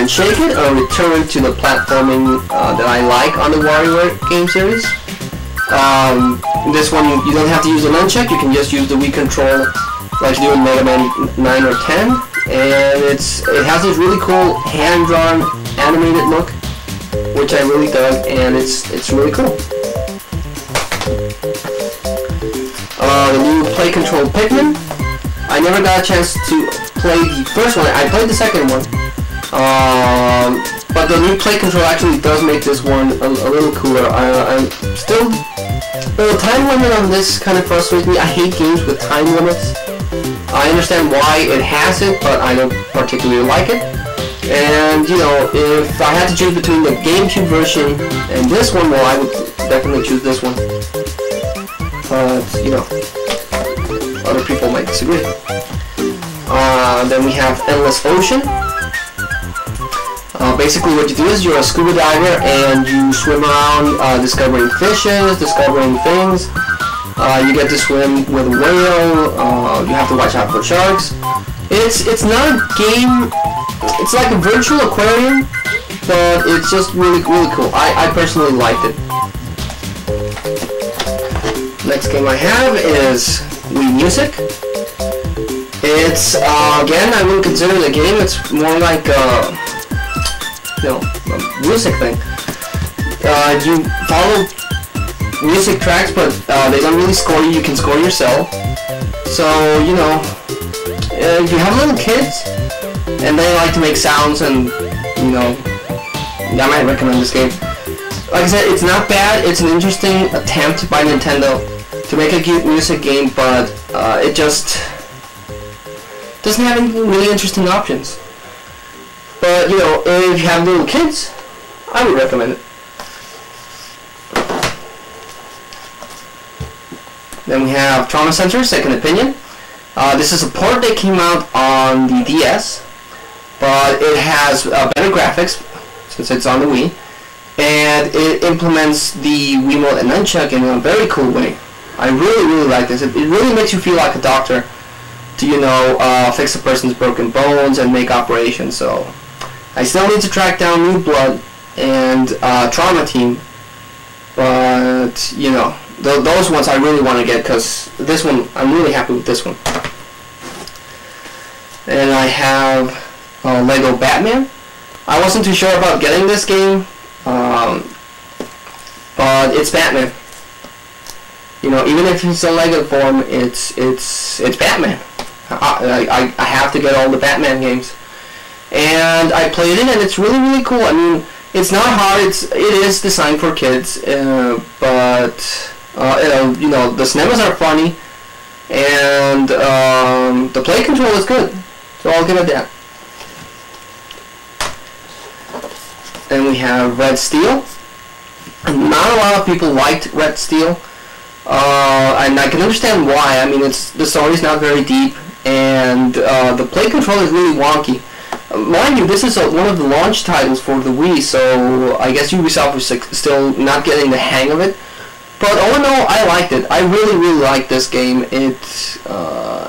and shake it, or return to the platforming that I like on the Wario game series. This one you don't have to use the nunchuck, you can just use the Wii control like you do in Mega Man 9 or 10, and it has this really cool hand-drawn animated look, which I really dug, and it's really cool. The new play control Pikmin. I never got a chance to play the first one. I played the second one, but the new play control actually does make this one a little cooler. I'm still, the time limit on this kind of frustrates me. I hate games with time limits. I understand why it has it, but I don't particularly like it. And you know, if I had to choose between the GameCube version and this one, well, I would definitely choose this one. But you know, other people might disagree. Then we have Endless Ocean. Basically what you do is you're a scuba diver and you swim around discovering fishes, discovering things. You get to swim with a whale, you have to watch out for sharks. It's not a game, it's like a virtual aquarium, but it's just really cool. I personally liked it. Next game I have is Wii Music. It's, again, I wouldn't consider it a game, it's more like a music thing. You follow music tracks, but they don't really score you can score yourself. So, you know, if you have little kids, and they like to make sounds, and, you know, I might recommend this game. Like I said, it's not bad, it's an interesting attempt by Nintendo to make a cute music game, but it just doesn't have any really interesting options. But, you know, if you have little kids, I would recommend it. Then we have Trauma Center, Second Opinion. This is a port that came out on the DS, but it has better graphics, since it's on the Wii, and it implements the Wiimote and Nunchuck in a very cool way. I really like this. It really makes you feel like a doctor to, you know, fix a person's broken bones and make operations. So I still need to track down New Blood and Trauma Team, but you know, those ones I really want to get, because this one, I'm really happy with this one. And I have Lego Batman. I wasn't too sure about getting this game, but it's Batman. You know, even if it's a Lego form, it's Batman. I have to get all the Batman games, and I played it, and it's really cool. I mean, it's not hard. It is designed for kids, but you know, the cinemas are funny, and the play control is good. So I'll give it that. Then we have Red Steel. Not a lot of people liked Red Steel. And I can understand why. I mean, the story's not very deep, and the play control is really wonky. Mind you, this is one of the launch titles for the Wii, so I guess Ubisoft was still not getting the hang of it. But all in all, I liked it. I really liked this game. It,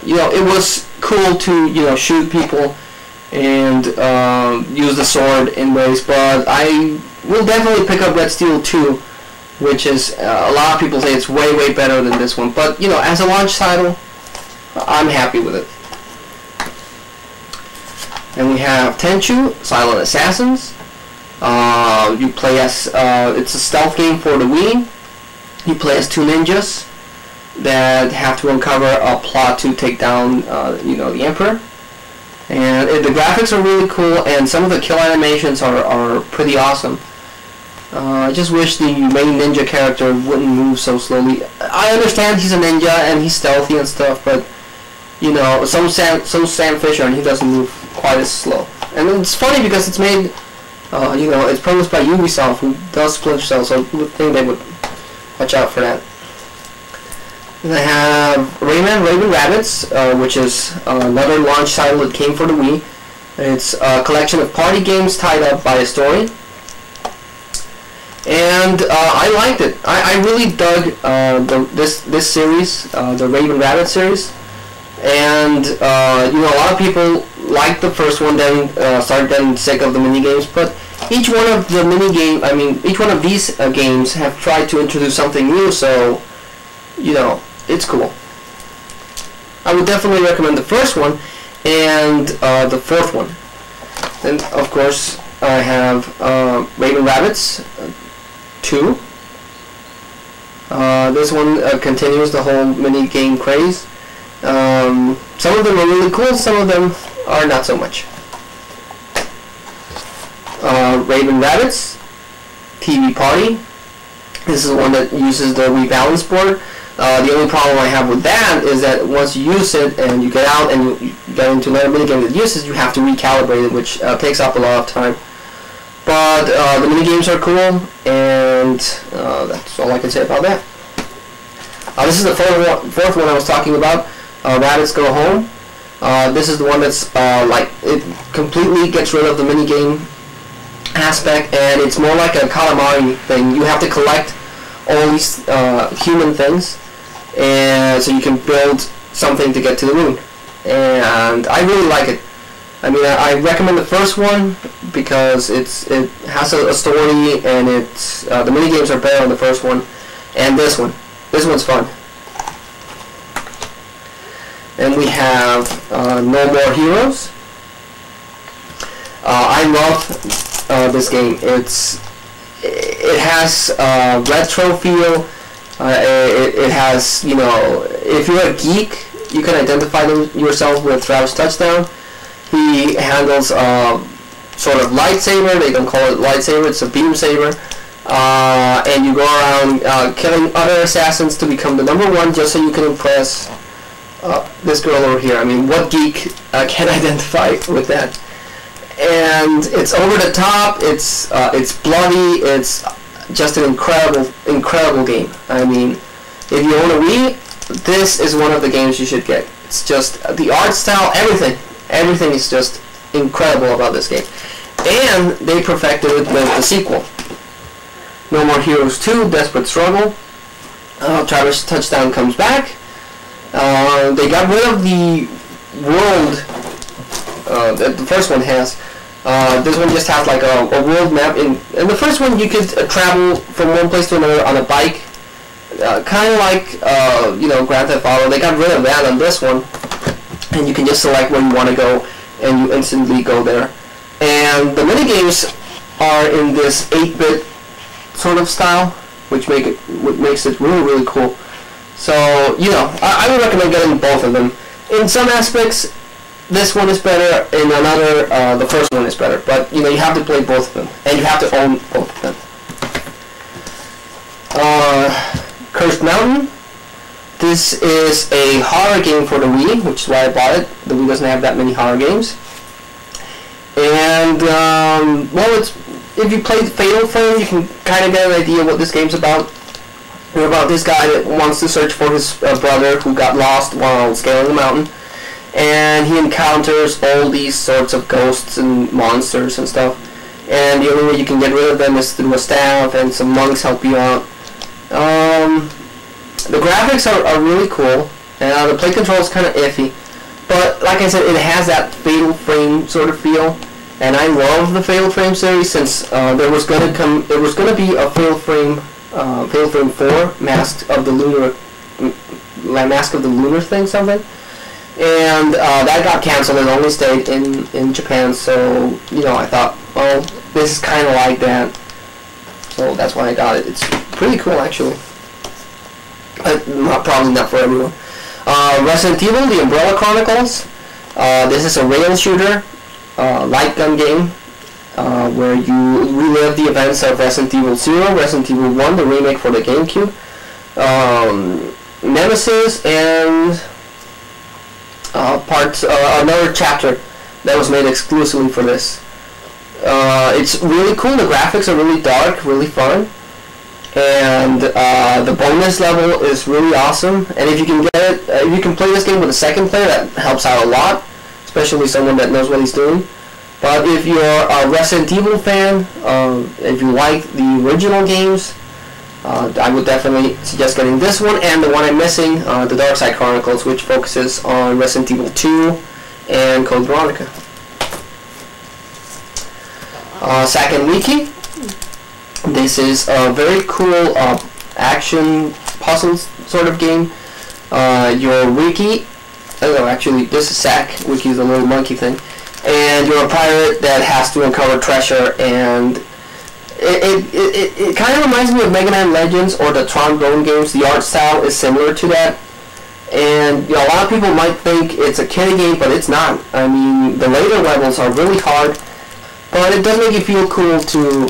you know, it was cool to, you know, shoot people and use the sword in ways. But I will definitely pick up Red Steel 2, which is, a lot of people say it's way better than this one. But, you know, as a launch title, I'm happy with it. And we have Tenchu, Silent Assassins. You play as, it's a stealth game for the Wii. You play as two ninjas that have to uncover a plot to take down, you know, the Emperor. And the graphics are really cool, and some of the kill animations are pretty awesome. I just wish the main ninja character wouldn't move so slowly. I understand he's a ninja and he's stealthy and stuff, but you know, so Sam Fisher, and he doesn't move quite as slow. And it's funny because it's made, you know, it's published by Ubisoft, who does Splinter Cell, so I would think they would watch out for that. And I have Rayman Raving Rabbids, which is another launch title that came for the Wii. It's a collection of party games tied up by a story. And I liked it. I really dug this series, the Raven Rabbids series. And you know, a lot of people liked the first one, then started getting sick of the mini games. But each one of the each one of these games have tried to introduce something new. So, you know, it's cool. I would definitely recommend the first one and the fourth one. Then, of course, I have Raving Rabbids 2. This one continues the whole mini game craze. Some of them are really cool, some of them are not so much. Raving Rabbids TV Party. This is one that uses the Wii balance board. The only problem I have with that is that once you use it and you get out and you get into another minigame that uses, you have to recalibrate it, which takes up a lot of time. But the minigames are cool, and that's all I can say about that. This is the fourth one I was talking about, Rabbids Go Home. This is the one that's like, it completely gets rid of the minigame aspect, and it's more like a calamari thing. You have to collect all these human things, and so you can build something to get to the moon. And I really like it. I mean, I recommend the first one because it has a story, and the mini games are better on the first one. And this one's fun. And we have No More Heroes. I love this game. It has retro feel. It has, you know, if you're a geek, you can identify yourself with Travis Touchdown. He handles sort of lightsaber. They don't call it lightsaber, it's a beam saber. And you go around killing other assassins to become the #1 just so you can impress this girl over here. I mean, what geek can identify with that? And it's over the top, it's bloody, it's just an incredible game. I mean, if you own a Wii, this is one of the games you should get. It's just the art style, everything is just incredible about this game. And they perfected it with the sequel. No More Heroes 2, Desperate Struggle. Travis Touchdown comes back. They got rid of the world that the first one has. This one just has like a world map. In the first one, you could travel from one place to another on a bike, kind of like you know, Grand Theft Auto. They got rid of that on this one, and you can just select where you want to go, and you instantly go there. And the minigames are in this 8-bit sort of style, which makes it really cool. So, you know, I would recommend getting both of them. In some aspects, this one is better. In another, the first one is better. But, you know, you have to play both of them, and you have to own both of them. Cursed Mountain. This is a horror game for the Wii, which is why I bought it. The Wii doesn't have that many horror games. And, well, if you play Fatal Frame, you can kind of get an idea what this game's about. It's about this guy that wants to search for his brother who got lost while scaling a mountain. And he encounters all these sorts of ghosts and monsters and stuff. And the only way you can get rid of them is through a staff, and some monks help you out. The graphics are really cool, and the play control is kind of iffy. But like I said, it has that Fatal Frame sort of feel, and I love the Fatal Frame series since there was gonna be a Fatal Frame 4, Mask of the Lunar thing, something. And that got canceled and only stayed in Japan, so, you know, I thought, well, this is kind of like that. So that's why I got it. It's pretty cool, actually. Probably not for everyone. Resident Evil, The Umbrella Chronicles. This is a rail shooter, light gun game, where you relive the events of Resident Evil 0, Resident Evil 1, the remake for the GameCube, Nemesis, and another chapter that was made exclusively for this. It's really cool. The graphics are really dark, really fun, and the bonus level is really awesome. And if you can get it, if you can play this game with a second player, that helps out a lot, especially someone that knows what he's doing. But if you're a Resident Evil fan, if you like the original games, I would definitely suggest getting this one and the one I'm missing, the Dark Side Chronicles, which focuses on Resident Evil 2 and Code Veronica. Zack Wiki. This is a very cool action puzzle sort of game. Your Wiki, actually this is Zack. Wiki is a little monkey thing, and you're a pirate that has to uncover treasure, and it kind of reminds me of Mega Man Legends or the Trombone games. The art style is similar to that, and a lot of people might think it's a kiddie game, but it's not. I mean, the later levels are really hard, but it does make you feel cool to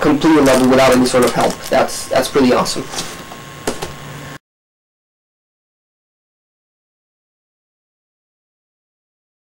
complete a level without any sort of help. That's pretty awesome.